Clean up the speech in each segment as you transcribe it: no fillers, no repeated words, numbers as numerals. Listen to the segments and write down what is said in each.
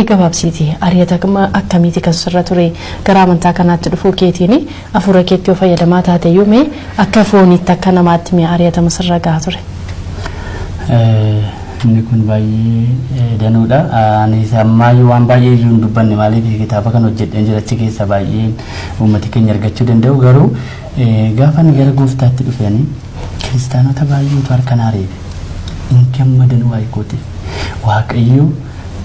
Gabaabsiiti ari'ata akkamiiti kan sirra ture gara amantaa kanaatti dhufuu keetiini afura keetti of fayyadamaa taate yuume akka fooniitti akka namaatti mee ari'atama sirra gahaa ture. Inni kun baay'ee danuudha. Ani sammaayyuu waan baay'ee iyyuu hin dubbanne maaliif kitaaba kan hojjedheen jira achi keessa baay'een uummati keenya argachuu danda'u garuu gaafa inni gara gooftaatti dhufanii kiristaanota baay'eetu harkaan hareef hin gammadan waa'ee kootiif waaqayyoo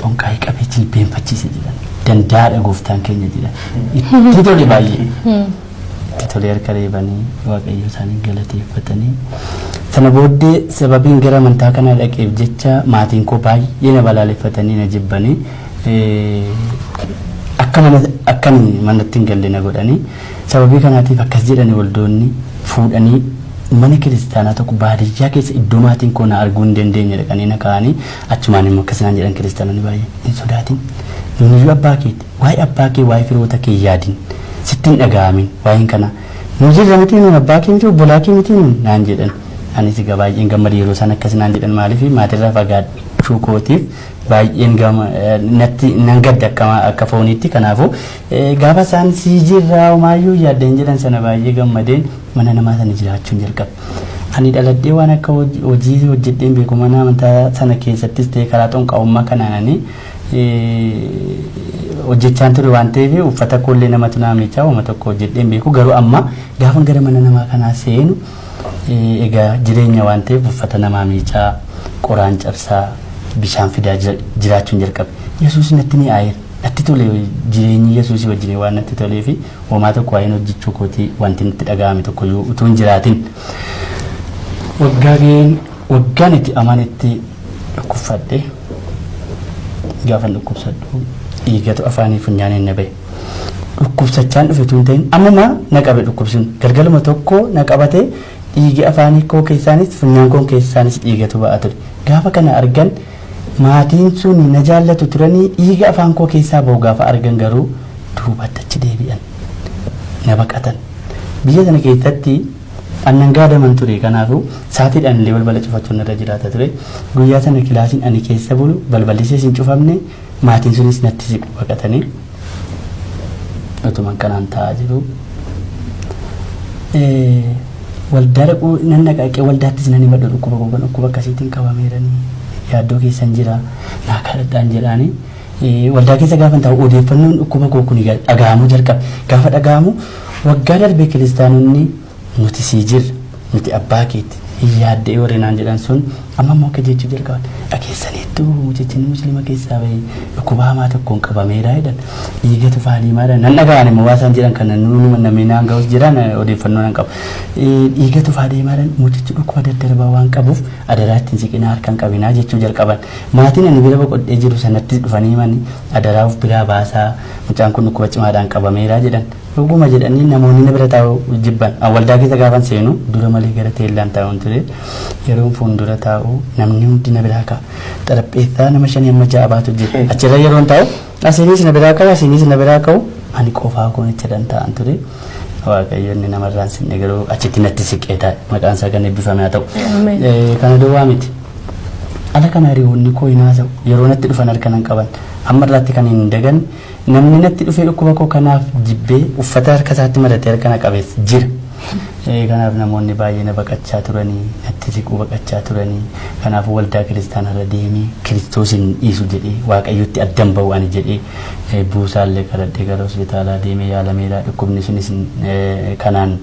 Tonkai qabee jilbeenfachiise jedhan dandaadha gooftaan keenya jedhan itti tole baay'ee itti tole harka reebanii waaqayyo isaanii galateeffatanii sana booddee sababiin gara amantaa kana dhaqeef jecha maatiin koo baay'ee na balaaleffatanii na jibbanii akka manatti hin galle na godhanii sababii kanaatiif akkas jedhanii waldoonni fuudhanii mana kiristaanaa tokko baadiyyaa keessa iddoo maatiin koo na arguu hin dandeenye dhaqanii na kaa'anii achumaan immoo akkasinaan jedhan kiristaanonni baay'ee hin sodaatin nuyi abbaa keeti waa'ee firoota kee yaadin sitti hin dhaga'amin waa'een kana nu jirra miti nu abbaa kee miti obbolaa kee miti naan jedhan anis egaa baay'een gammade yeroo isaan akkasinaan jedhan maaliif maatirraa fagaachuu kootiif baay'een natti nan gadda akka fooniitti kanaafuu gaafa isaan sii jirraa maayyuu yaaddeen jedhan sana baay'ee gammadeen mana namaa sana jiraachuun jalqabe. Ani dhaladhee waan akka hojii hojjedheen beeku mana amantaa sana keessattis ta'e karaa xonqaa'ummaa kanaananii hojjechaan ture waan ta'eef uffata kollee namatti naamichaa uuma tokko hojjedheen beeku garuu amma gaafa gara mana namaa kanaa seenu egaa jireenya waan ta'eef uffata namaa miicaa qoraan cabsaa bishaan fidaa jiraachuun jalqabe. Yesuus natti ni aayir natti tole jireenyi Yesuus wajjin waan natti tolee fi homaa tokko waa'een hojjechuu kootii wanti natti dhaga'ame tokko utuu hin jiraatin waggaan itti amanetti dhukkubfadhe gaafa dhukkubsadhu dhiigatu afaanii funyaaniin na bahe dhukkubsachaan dhufe tuun ta'in ammuma na qabe dhukkubsin galgaluma tokko na qabate dhiigi afaanii koo keessaanis funyaan koo keessaanis dhiigatu ba'a ture gaafa kana argan maatiin sun na jaallatu turanii dhiiga afaan koo keessaa bahu gaafa argan garuu duubatti achi deebi'an na baqatan biyya sana keessatti annan gaadaman ture kanaafuu saatiidhaan illee balbala cufachuun irra jiraata ture guyyaa sana kilaasiin ani keessa bulu balballisee hin cufamne maatiin sunis natti siqu baqatanii utuman kanaan taa'aa jiru waldaa dhaquu nan dhaqaqee waldaattis nan himadhu dhukkuba akkasiitiin qabameeranii yaaddoo keessan jira naa kadhadhaan jedhaanii waldaa keessa gaafa ta'u odeeffannoon dhukkuba koo kun dhaga'amuu jalqabe gaafa dhaga'amu waggaa darbee kiristaanonni nuti sii jirra nuti abbaa keeti yaaddee warreenaan jedhan sun amma immoo akka jechuu jalqaban dhageessaniittuu mucichin muslima keessaa bahee dhukkuba hamaa tokkoon qabameera jedhan dhiigatu faaliimaadha nan dhaga'an immoo waasaan jedhan kana nuuma namni naan ga'us jiran odeeffannoo nan qabu dhiigatu faaliimaadha mucichi dhukkuba daddarbaa waan qabuuf adaraa ittiin siqinaa harkaan qabinaa jechuu jalqaban maatiin ani bira boqodhee jiru sanatti dhufanii mani adaraa of biraa baasaa mucaan kun dhukkuba cimaadhaan qabameera jedhan dhuguma jedhanii namoonni na bira taa'u jibban waldaa keessa gaafan seenu dura malee gara teellaan taa'uun ture yeroo fuuldura taa'u namni hundi na biraa ka'a xarapheessaa nama shanii amma ja'a baatu jira achirra yeroon taa'u asiinis na biraa ka'u asiinis na biraa ka'u ani qofaa koon itti taa'an ture waaqayyoonni namarraan sinne garuu achitti natti siqee taa'e maqaan isaa kan eebbifame haa ta'u kana duwwaa miti ala kana hiriyoonni koo hin haasa'u yeroo natti dhufan harkanan qaban amma irratti kan hin dagan namni natti dhufee dhukkuba koo kanaaf jibbee uffata harka isaatti maratee harkana qabees jira. Kanaaf namoonni baay'ee na baqachaa turanii natti siquu baqachaa turanii kanaaf waldaa kiristaanarra deemee kiristoosin dhiisu jedhee waaqayyotti addan ba'u ani jedhee buusaallee kadhadhee gara hospitaalaa deemee yaalameedha dhukkubni sunis kanaan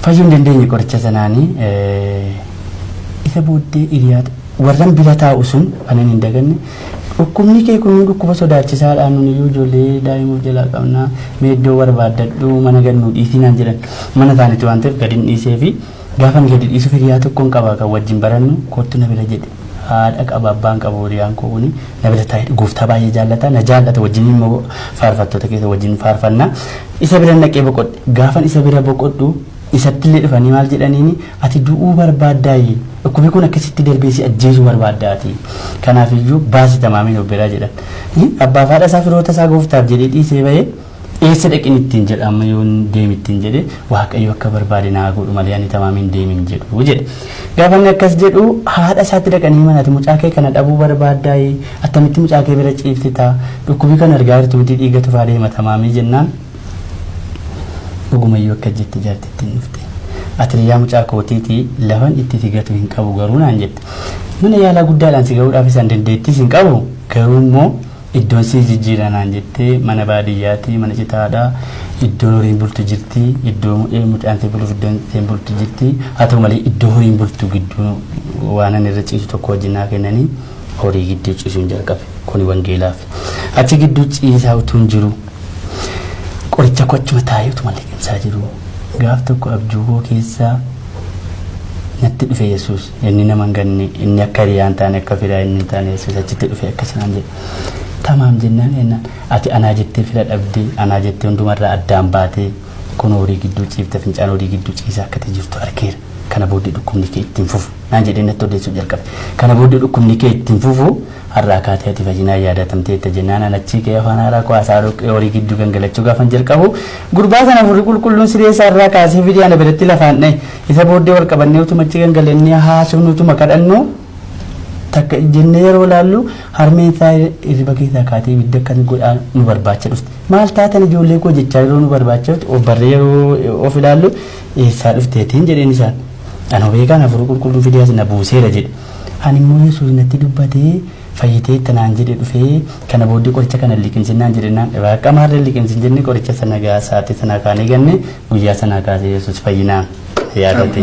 fayyuu hin dandeenye qoricha sanaanii isa booddee hiriyaata warran bira taa'u sun kanan hin daganne dhukkubni kee kun dhukkuba sodaachisaadhaan nuyi ijoollee daa'imuuf jalaa qabnaa meeddoo barbaaddadhu mana gannu dhiisinaan jedhan mana isaaniitti waan ta'eef gadi hin dhiisee fi gaafa gadi dhiisuuf hiriyaa tokkoon qaba kan wajjin barannu kottu na bira jedhe haadha qaba abbaan qabu hiriyaan koo kuni na bira taa'ee gooftaa baay'ee jaallata na jaallata wajjin immoo faarfattoota keessa wajjin faarfannaa isa bira naqee boqodhe gaafan isa bira boqodhu isatti illee dhufanii maal jedhaniini ati du'uu barbaaddaayee dhukkubi kun akkasitti darbeessi ajjeesuu barbaaddaati kanaaf iyyuu baasi tamaamiin obberaa jedhan abbaa faadha isaa firoota isaa gooftaaf jedhee dhiisee bahee eessa dhaqin ittiin jedha amma yoon deem ittiin jedhe waaqayyo akka barbaade naa godhu malee ani tamaamiin deemin jedhu jedhe gaafa inni akkas jedhu haadha isaatti dhaqanii manatti mucaa kee kana dhabuu barbaaddaa attamitti mucaa kee bira ciiftita dhukkubii kan argaa jirtu miti dhiiga tufaa deema tamaamii jennaan dhugumayyuu akka jetti jaartittiin dhufte ati yaa mucaa kootiiti lafan itti tigatu hin qabu garuu naan jette mana yaalaa guddaadhaan si gahuudhaaf isaan dandeettis hin qabu garuu immoo iddoon si jijjiira naan jettee mana baadiyyaati mana citaadhaa iddoon horiin bultu jirti iddoo mucaan ta'e buluuf iddoon ta'e bultu jirti haa ta'u malee iddoo horiin bultu gidduu waan ani irra ciisu tokko wajjin naa kennanii horii gidduu ciisuun jalqabe kuni wangeelaaf achi gidduu ciisaa utuun jiru qoricha kochuma taa'eetu malleqimsaa jiru gaaf tokko abjuu koo keessaa natti dhufe Yesuus inni nama hin ganne inni akka riyaan taane akka firaa inni hin taane Yesuus achitti dhufe akkasinaan jedhe tamaam jennaan ennaan ati anaa jettee fira dhabdee anaa jettee hundumarraa addaan baatee kun horii gidduu ciifte fincaan horii gidduu ciisaa akkati jirtu argeera kana booddee dhukkubni kee ittiin fufu naan jedhee natti odeessuu jalqabe kana booddee dhukkubni kee ittiin fufu har'aa kaatee ati fayyinaa yaadatamtee itti jennaan anachii kee afaan haaraa koo haasaa horii gidduu gangalachuu gaafan jalqabu gurbaa sana furii qulqulluun siree isaa irraa kaasee fidee ana biratti lafaan dhaye isa booddee wal qabannee utuma achi gangalannee haasuun utuma kadhannu takka jennee yeroo laallu harmeen isaa hirriba keessaa kaatee ibidda akkas godhaa nu barbaacha dhufte maal taatan ijoollee koo jechaa yeroo nu barbaacha obbarree yeroo of ilaallu eessaa dhufteetiin jedheen isaan ana beekaan hafuura qulqulluun fidee as na buuseera jedhe ani immoo Yesuus natti dubbatee fayyitee tanaan jedhe dhufee kana booddee qoricha kana liqimsinaan jedhenaan waaqa maarree liqimsin jennee qoricha sana gaa sa'aatii sana kaanee ganne guyyaa sana kaasee Yesuus fayyinaan yaadate.